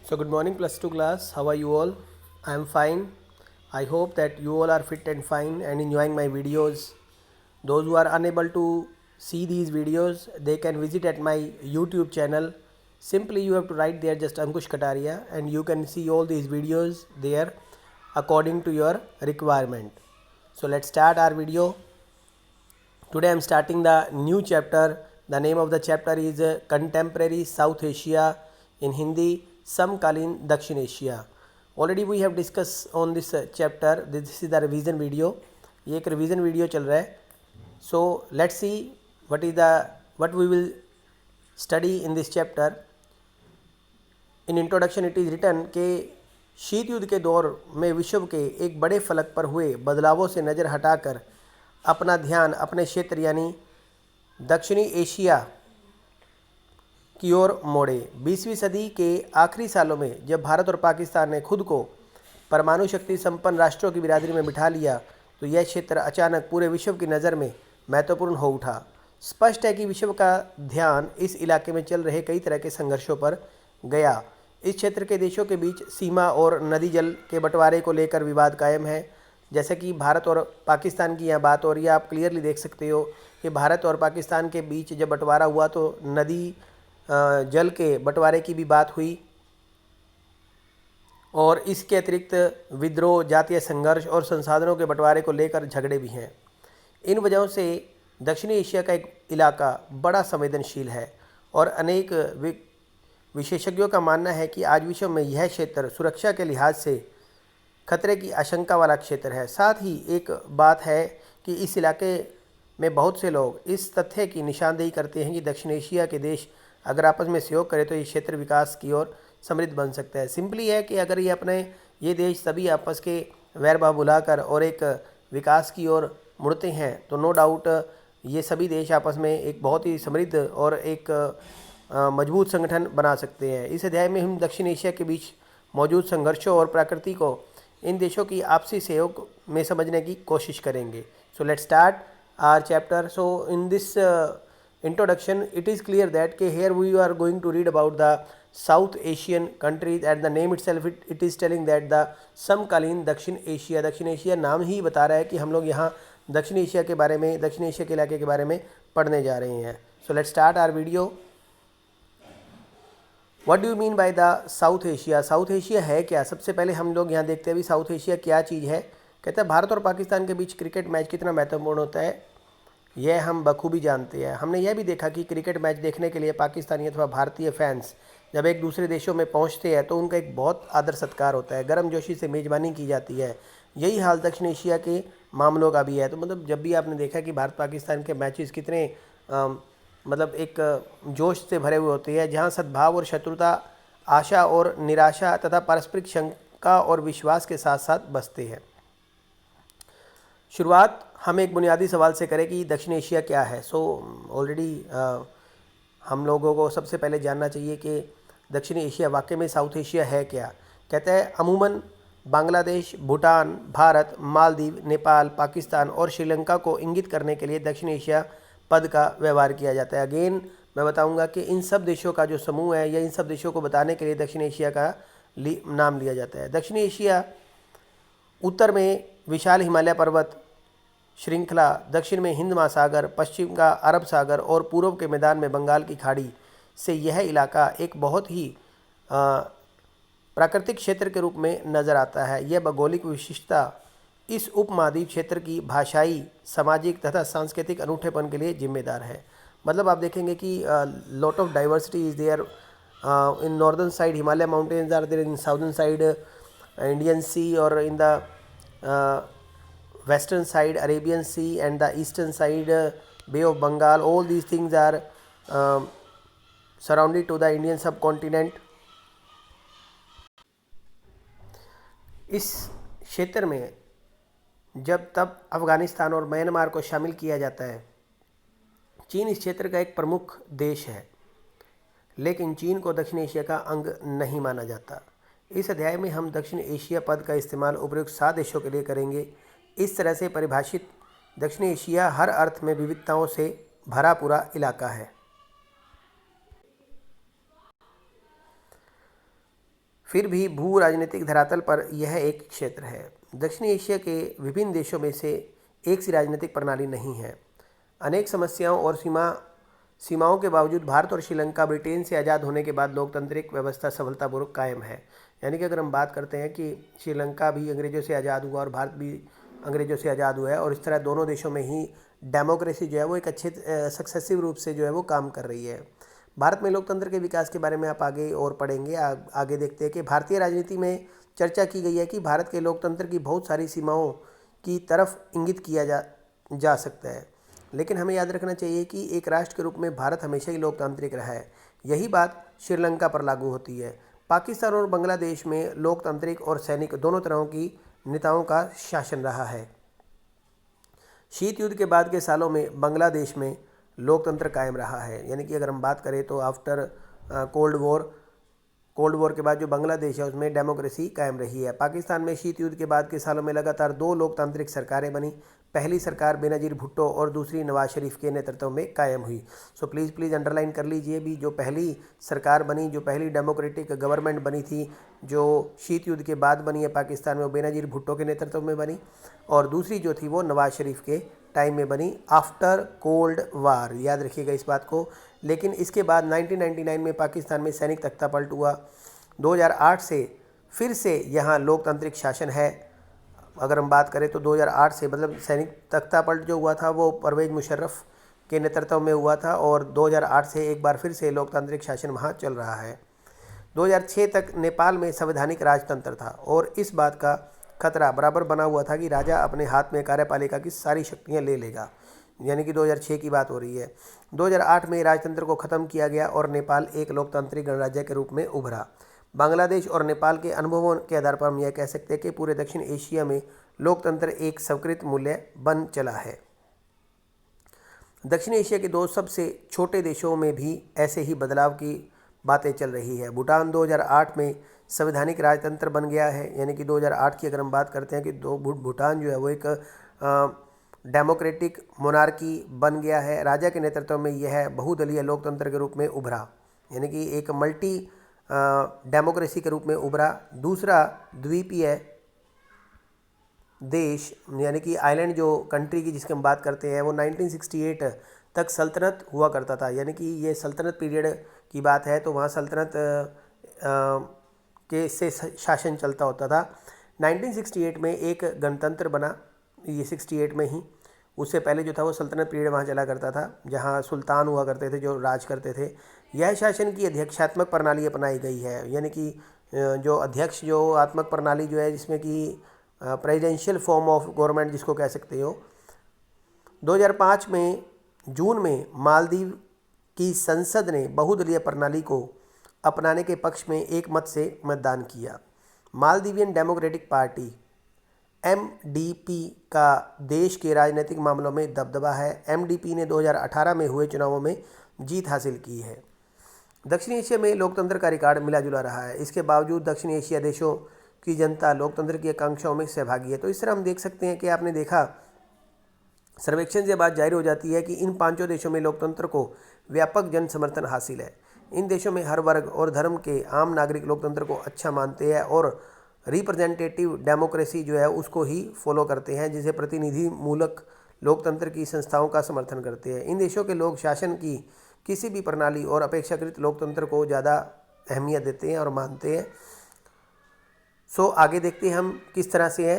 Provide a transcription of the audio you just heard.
So good morning plus 2 class. How are you all? I am fine. I hope that you all are fit and fine and enjoying my videos. Those who are unable to see these videos, they can visit at my YouTube channel. Simply you have to write there just Ankush Kataria and you can see all these videos there according to your requirement. So let's start our video. Today I am starting the new chapter. The name of the chapter is Contemporary South Asia, in Hindi Samkalin Dakshin Asia. Already we have discussed on this chapter. This is the revision video. ये एक revision video चल रहा है. So let's see what we will study in this chapter. In introduction it is written कि शीत युद्ध के दौर में विश्व के एक बड़े फलक पर हुए बदलावों से नज़र हटाकर अपना ध्यान अपने क्षेत्र यानी दक्षिणी एशिया की ओर मोड़े। 20वीं सदी के आखिरी सालों में जब भारत और पाकिस्तान ने खुद को परमाणु शक्ति संपन्न राष्ट्रों की बिरादरी में बिठा लिया तो यह क्षेत्र अचानक पूरे विश्व की नज़र में महत्वपूर्ण हो उठा। स्पष्ट है कि विश्व का ध्यान इस इलाके में चल रहे कई तरह के संघर्षों पर गया। इस क्षेत्र के देशों के बीच सीमा और नदी जल के बंटवारे को लेकर विवाद कायम है। जैसे कि भारत और पाकिस्तान की यहाँ बात हो रही है, आप क्लियरली देख सकते हो कि भारत और पाकिस्तान के बीच जब बंटवारा हुआ तो नदी जल के बंटवारे की भी बात हुई और इसके अतिरिक्त विद्रोह, जातीय संघर्ष और संसाधनों के बंटवारे को लेकर झगड़े भी हैं। इन वजहों से दक्षिणी एशिया का एक इलाका बड़ा संवेदनशील है और अनेक विशेषज्ञों का मानना है कि आज विश्व में यह क्षेत्र सुरक्षा के लिहाज से खतरे की आशंका वाला क्षेत्र है। साथ ही एक बात है कि इस इलाके में बहुत से लोग इस तथ्य की निशानदेही करते हैं कि दक्षिण एशिया के देश अगर आपस में सहयोग करें तो ये क्षेत्र विकास की ओर समृद्ध बन सकता है। सिंपली है कि अगर ये देश सभी आपस के वैर भाव भुलाकर और एक विकास की ओर मुड़ते हैं तो नो डाउट ये सभी देश आपस में एक बहुत ही समृद्ध और एक मजबूत संगठन बना सकते हैं। इस अध्याय में हम दक्षिण एशिया के बीच मौजूद संघर्षों और प्रकृति को इन देशों की आपसी सहयोग में समझने की कोशिश करेंगे। So let's start our chapter. So in this introduction it is clear that here we are going to read about the South Asian countries. At the name itself it is telling that the समकालीन दक्षिण Asia नाम ही बता रहा है कि हम लोग यहाँ दक्षिण एशिया के बारे में, दक्षिण एशिया के इलाके के बारे में पढ़ने जा रहे हैं। So let's start our video. What do you mean by the South Asia? South Asia है क्या? सबसे पहले हम लोग यहाँ देखते हैं अभी साउथ एशिया क्या चीज़ है। कहते हैं भारत और पाकिस्तान के बीच क्रिकेट मैच कितना महत्वपूर्ण होता है यह हम बखूबी जानते हैं। हमने यह भी देखा कि क्रिकेट मैच देखने के लिए पाकिस्तानी अथवा भारतीय फैंस जब एक दूसरे देशों में पहुंचते हैं तो उनका एक बहुत आदर सत्कार होता है, गर्मजोशी से मेज़बानी की जाती है। यही हाल दक्षिण एशिया के मामलों का भी है। तो मतलब जब भी आपने देखा कि भारत पाकिस्तान के मैचेस कितने मतलब एक जोश से भरे हुए होते हैं, जहाँ सद्भाव और शत्रुता, आशा और निराशा तथा पारस्परिक शंका और विश्वास के साथ साथ बसते हैं। शुरुआत हम एक बुनियादी सवाल से करें कि दक्षिण एशिया क्या है। सो ऑलरेडी हम लोगों को सबसे पहले जानना चाहिए कि दक्षिण एशिया वाकई में साउथ एशिया है क्या। कहते हैं अमूमन बांग्लादेश, भूटान, भारत, मालदीव, नेपाल, पाकिस्तान और श्रीलंका को इंगित करने के लिए दक्षिण एशिया पद का व्यवहार किया जाता है। अगेन मैं बताऊंगा कि इन सब देशों का जो समूह है या इन सब देशों को बताने के लिए दक्षिण एशिया का नाम लिया जाता है। दक्षिण एशिया उत्तर में विशाल हिमालय पर्वत श्रृंखला, दक्षिण में हिंद महासागर, पश्चिम का अरब सागर और पूर्व के मैदान में बंगाल की खाड़ी से यह इलाका एक बहुत ही प्राकृतिक क्षेत्र के रूप में नज़र आता है। यह भौगोलिक विशिष्टता इस उपमहाद्वीप क्षेत्र की भाषाई, सामाजिक तथा सांस्कृतिक अनूठेपन के लिए जिम्मेदार है। मतलब आप देखेंगे कि lot of diversity is there in northern side, Himalaya mountains are there, in southern side Indian sea, और in the western side Arabian Sea, and the eastern side Bay of Bengal. All these things are surrounded to the Indian subcontinent. इस क्षेत्र में जब तब अफ़गानिस्तान और Myanmar को शामिल किया जाता है। चीन इस क्षेत्र का एक प्रमुख देश है, लेकिन चीन को दक्षिण एशिया का अंग नहीं माना जाता। इस अध्याय में हम दक्षिण एशिया पद का इस्तेमाल उपयुक्त 7 देशों के लिए करेंगे। इस तरह से परिभाषित दक्षिण एशिया हर अर्थ में विविधताओं से भरा पूरा इलाका है। फिर भी भू राजनीतिक धरातल पर यह एक क्षेत्र है। दक्षिण एशिया के विभिन्न देशों में से एक सी राजनीतिक प्रणाली नहीं है। अनेक समस्याओं और सीमाओं के बावजूद भारत और श्रीलंका ब्रिटेन से आज़ाद होने के बाद लोकतांत्रिक व्यवस्था सफलतापूर्वक कायम है। यानी कि अगर हम बात करते हैं कि श्रीलंका भी अंग्रेज़ों से आज़ाद हुआ और भारत भी अंग्रेज़ों से आज़ाद हुआ है, और इस तरह दोनों देशों में ही डेमोक्रेसी जो है वो एक अच्छे सक्सेसिव रूप से जो है वो काम कर रही है। भारत में लोकतंत्र के विकास के बारे में आप आगे और पढ़ेंगे। आगे देखते हैं कि भारतीय राजनीति में चर्चा की गई है कि भारत के लोकतंत्र की बहुत सारी सीमाओं की तरफ इंगित किया जा सकता है, लेकिन हमें याद रखना चाहिए कि एक राष्ट्र के रूप में भारत हमेशा ही लोकतांत्रिक रहा है। यही बात श्रीलंका पर लागू होती है। पाकिस्तान और बांग्लादेश में लोकतांत्रिक और सैनिक दोनों तरह की नेताओं का शासन रहा है। शीत युद्ध के बाद के सालों में बांग्लादेश में लोकतंत्र कायम रहा है। यानी कि अगर हम बात करें तो आफ्टर कोल्ड वॉर के बाद जो बांग्लादेश है उसमें डेमोक्रेसी कायम रही है। पाकिस्तान में शीत युद्ध के बाद के सालों में लगातार 2 लोकतांत्रिक सरकारें बनी। पहली सरकार बेनज़ीर भुट्टो और दूसरी नवाज शरीफ के नेतृत्व में कायम हुई। सो प्लीज़ अंडरलाइन कर लीजिए भी, जो पहली सरकार बनी, जो पहली डेमोक्रेटिक गवर्नमेंट बनी थी, जो शीत युद्ध के बाद बनी है पाकिस्तान में, वो बेनज़ीर भुट्टो के नेतृत्व में बनी, और दूसरी जो थी वो नवाज शरीफ के टाइम में बनी आफ्टर कोल्ड वार। याद रखिएगा इस बात को। लेकिन इसके बाद 1999 में पाकिस्तान में सैनिक तख्तापलट हुआ। 2008 से फिर से यहाँ लोकतांत्रिक शासन है। अगर हम बात करें तो 2008 से मतलब सैनिक तख्तापलट जो हुआ था वो परवेज़ मुशर्रफ के नेतृत्व में हुआ था, और 2008 से एक बार फिर से लोकतांत्रिक शासन वहाँ चल रहा है। 2006 तक नेपाल में संवैधानिक राजतंत्र था, और इस बात का खतरा बराबर बना हुआ था कि राजा अपने हाथ में कार्यपालिका की सारी शक्तियाँ ले लेगा। यानी कि 2006 की बात हो रही है। 2008 में राजतंत्र को ख़त्म किया गया और नेपाल एक लोकतांत्रिक गणराज्य के रूप में उभरा। बांग्लादेश और नेपाल के अनुभवों के आधार पर हम यह कह सकते हैं कि पूरे दक्षिण एशिया में लोकतंत्र एक स्वीकृत मूल्य बन चला है। दक्षिण एशिया के 2 सबसे छोटे देशों में भी ऐसे ही बदलाव की बातें चल रही है। भूटान 2008 में संवैधानिक राजतंत्र बन गया है। यानी कि 2008 की अगर हम बात करते हैं कि भूटान जो है वो एक डेमोक्रेटिक मोनार्की बन गया है। राजा के नेतृत्व में यह बहुदलीय लोकतंत्र के रूप में उभरा, यानी कि एक मल्टी डेमोक्रेसी के रूप में उभरा। दूसरा द्वीपीय देश यानी कि आइलैंड जो कंट्री की जिसकी हम बात करते हैं वो 1968 तक सल्तनत हुआ करता था। यानी कि ये सल्तनत पीरियड की बात है, तो वहाँ सल्तनत के से शासन चलता होता था। 1968 में एक गणतंत्र बना, ये 68 में ही। उससे पहले जो था वो सल्तनत पीरियड वहाँ चला करता था, जहाँ सुल्तान हुआ करते थे जो राज करते थे। यह शासन की अध्यक्षात्मक प्रणाली अपनाई गई है। यानी कि जो अध्यक्ष जो आत्मक प्रणाली जो है, जिसमें कि प्रेसिडेंशियल फॉर्म ऑफ गवर्नमेंट जिसको कह सकते हो। 2005 में जून में मालदीव की संसद ने बहुदलीय प्रणाली को अपनाने के पक्ष में एक मत से मतदान किया। मालदीवियन डेमोक्रेटिक पार्टी MDP का देश के राजनीतिक मामलों में दबदबा है। MDP ने 2018 में हुए चुनावों में जीत हासिल की है। दक्षिण एशिया में लोकतंत्र का रिकॉर्ड मिला जुला रहा है। इसके बावजूद दक्षिण एशिया देशों की जनता लोकतंत्र की आकांक्षाओं में सहभागी है। तो इस तरह हम देख सकते हैं कि आपने देखा, सर्वेक्षण से बात जाहिर हो जाती है कि इन 5 देशों में लोकतंत्र को व्यापक जन समर्थन हासिल है। इन देशों में हर वर्ग और धर्म के आम नागरिक लोकतंत्र को अच्छा मानते हैं और रिप्रेजेंटेटिव डेमोक्रेसी जो है उसको ही फॉलो करते हैं, जिसे प्रतिनिधि मूलक लोकतंत्र की संस्थाओं का समर्थन करते हैं। इन देशों के लोग शासन की किसी भी प्रणाली और अपेक्षाकृत लोकतंत्र को ज़्यादा अहमियत देते हैं और मानते हैं। सो आगे देखते हैं हम किस तरह से है।